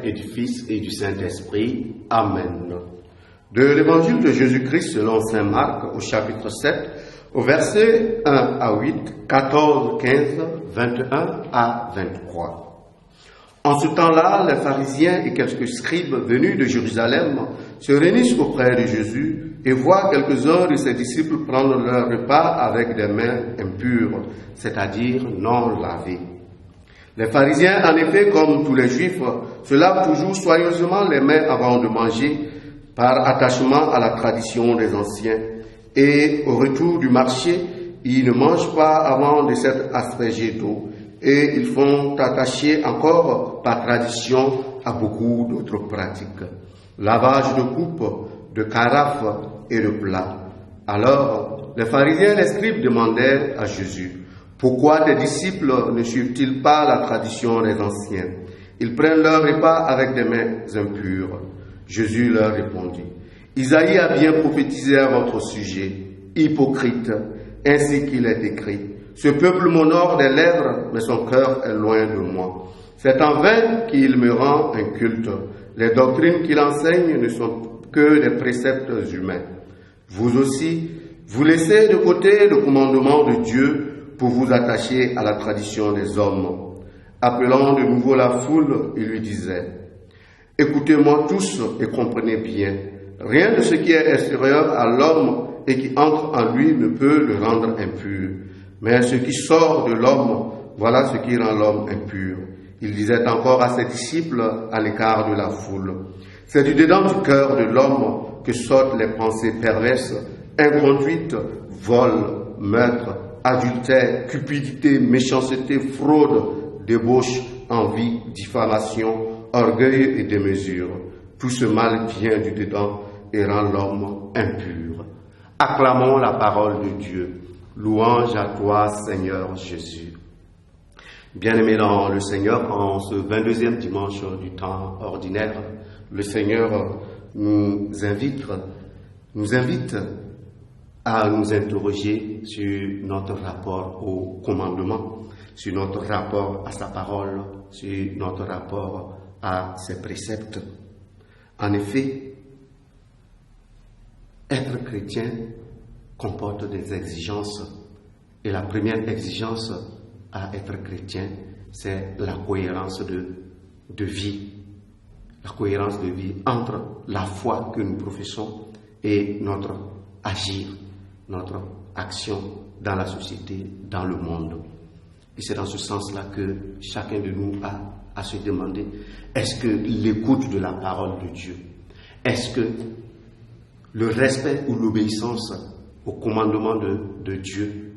et du Fils et du Saint-Esprit. Amen. De l'évangile de Jésus-Christ selon saint Marc au chapitre 7, au verset 1 à 8, 14, 15, 21 à 23. En ce temps-là, les pharisiens et quelques scribes venus de Jérusalem se réunissent auprès de Jésus et voient quelques-uns de ses disciples prendre leur repas avec des mains impures, c'est-à-dire non lavées. Les pharisiens, en effet, comme tous les juifs, se lavent toujours soigneusement les mains avant de manger, par attachement à la tradition des anciens. Et au retour du marché, ils ne mangent pas avant de s'être aspergés d'eau, et ils font attacher encore par tradition à beaucoup d'autres pratiques. Lavage de coupes, de carafes et de plats. Alors, les pharisiens et les scribes demandaient à Jésus: pourquoi tes disciples ne suivent-ils pas la tradition des anciens? Ils prennent leur repas avec des mains impures. Jésus leur répondit: Isaïe a bien prophétisé à votre sujet, hypocrite, ainsi qu'il est écrit: ce peuple m'honore des lèvres, mais son cœur est loin de moi. C'est en vain qu'il me rend un culte. Les doctrines qu'il enseigne ne sont que des préceptes humains. Vous aussi, vous laissez de côté le commandement de Dieu pour vous attacher à la tradition des hommes. Appelant de nouveau la foule, il lui disait: écoutez-moi tous et comprenez bien. Rien de ce qui est extérieur à l'homme et qui entre en lui ne peut le rendre impur. Mais ce qui sort de l'homme, voilà ce qui rend l'homme impur. Il disait encore à ses disciples à l'écart de la foule: c'est du dedans du cœur de l'homme que sortent les pensées perverses, inconduite, vol, meurtre, adultère, cupidité, méchanceté, fraude, débauche, envie, diffamation, orgueil et démesure. Tout ce mal vient du dedans et rend l'homme impur. Acclamons la parole de Dieu. Louange à toi, Seigneur Jésus. Bien-aimés dans le Seigneur, en ce 22e dimanche du temps ordinaire, le Seigneur nous invite à nous interroger sur notre rapport au commandement, sur notre rapport à sa parole, sur notre rapport à ses préceptes. En effet, être chrétien comporte des exigences, et la première exigence à être chrétien, c'est la cohérence de vie. La cohérence de vie entre la foi que nous professons et notre agir, notre action dans la société, dans le monde. Et c'est dans ce sens-là que chacun de nous a à se demander: est-ce que l'écoute de la parole de Dieu, est-ce que le respect ou l'obéissance au commandement de Dieu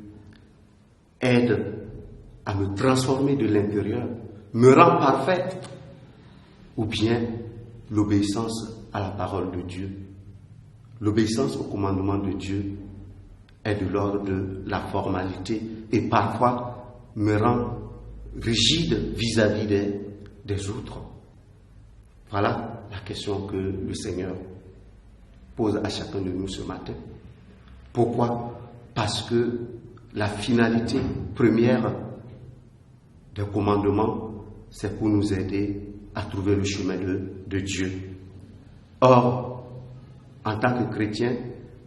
aide à me transformer de l'intérieur, me rend parfait, ou bien l'obéissance à la parole de Dieu, l'obéissance au commandement de Dieu est de l'ordre de la formalité et parfois me rend rigide vis-à-vis des autres. Voilà la question que le Seigneur pose à chacun de nous ce matin. Pourquoi? Parce que la finalité première des commandements, c'est pour nous aider à trouver le chemin de Dieu. Or, en tant que chrétien,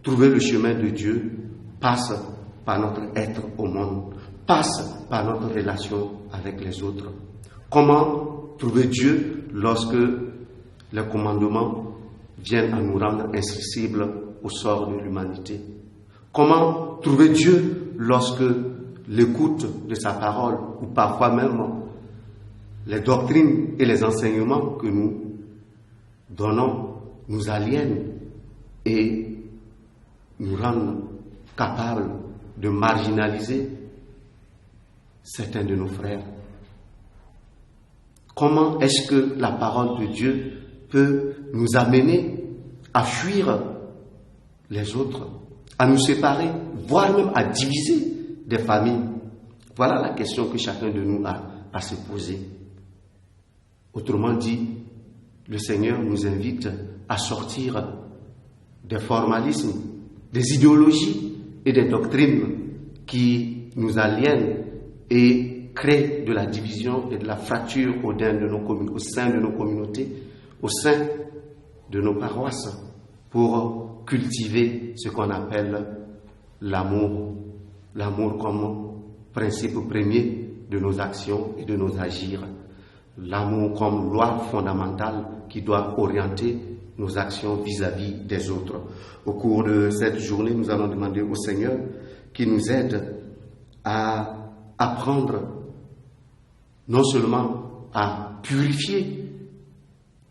trouver le chemin de Dieu passe par notre être au monde, passe par notre relation avec les autres. Comment trouver Dieu lorsque les commandements viennent à nous rendre insensibles au sort de l'humanité? Comment trouver Dieu lorsque l'écoute de sa parole, ou parfois même les doctrines et les enseignements que nous donnons, nous aliènent et nous rendent capables de marginaliser certains de nos frères? Comment est-ce que la parole de Dieu peut nous amener à fuir les autres, à nous séparer, voire même à diviser des familles? Voilà la question que chacun de nous a à se poser. Autrement dit, le Seigneur nous invite à sortir des formalismes, des idéologies et des doctrines qui nous aliènent et crée de la division et de la fracture au sein de nos communautés, au sein de nos paroisses, pour cultiver ce qu'on appelle l'amour. L'amour comme principe premier de nos actions et de nos agirs. L'amour comme loi fondamentale qui doit orienter nos actions vis-à-vis des autres. Au cours de cette journée, nous allons demander au Seigneur qu'il nous aide à apprendre non seulement à purifier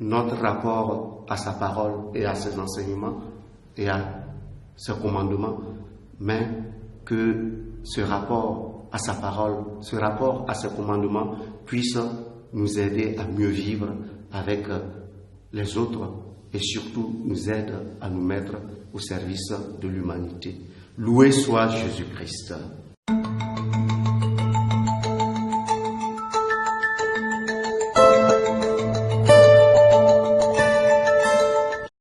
notre rapport à sa parole et à ses enseignements et à ses commandements, mais que ce rapport à sa parole, ce rapport à ses commandements puisse nous aider à mieux vivre avec les autres et surtout nous aide à nous mettre au service de l'humanité. Loué soit Jésus-Christ.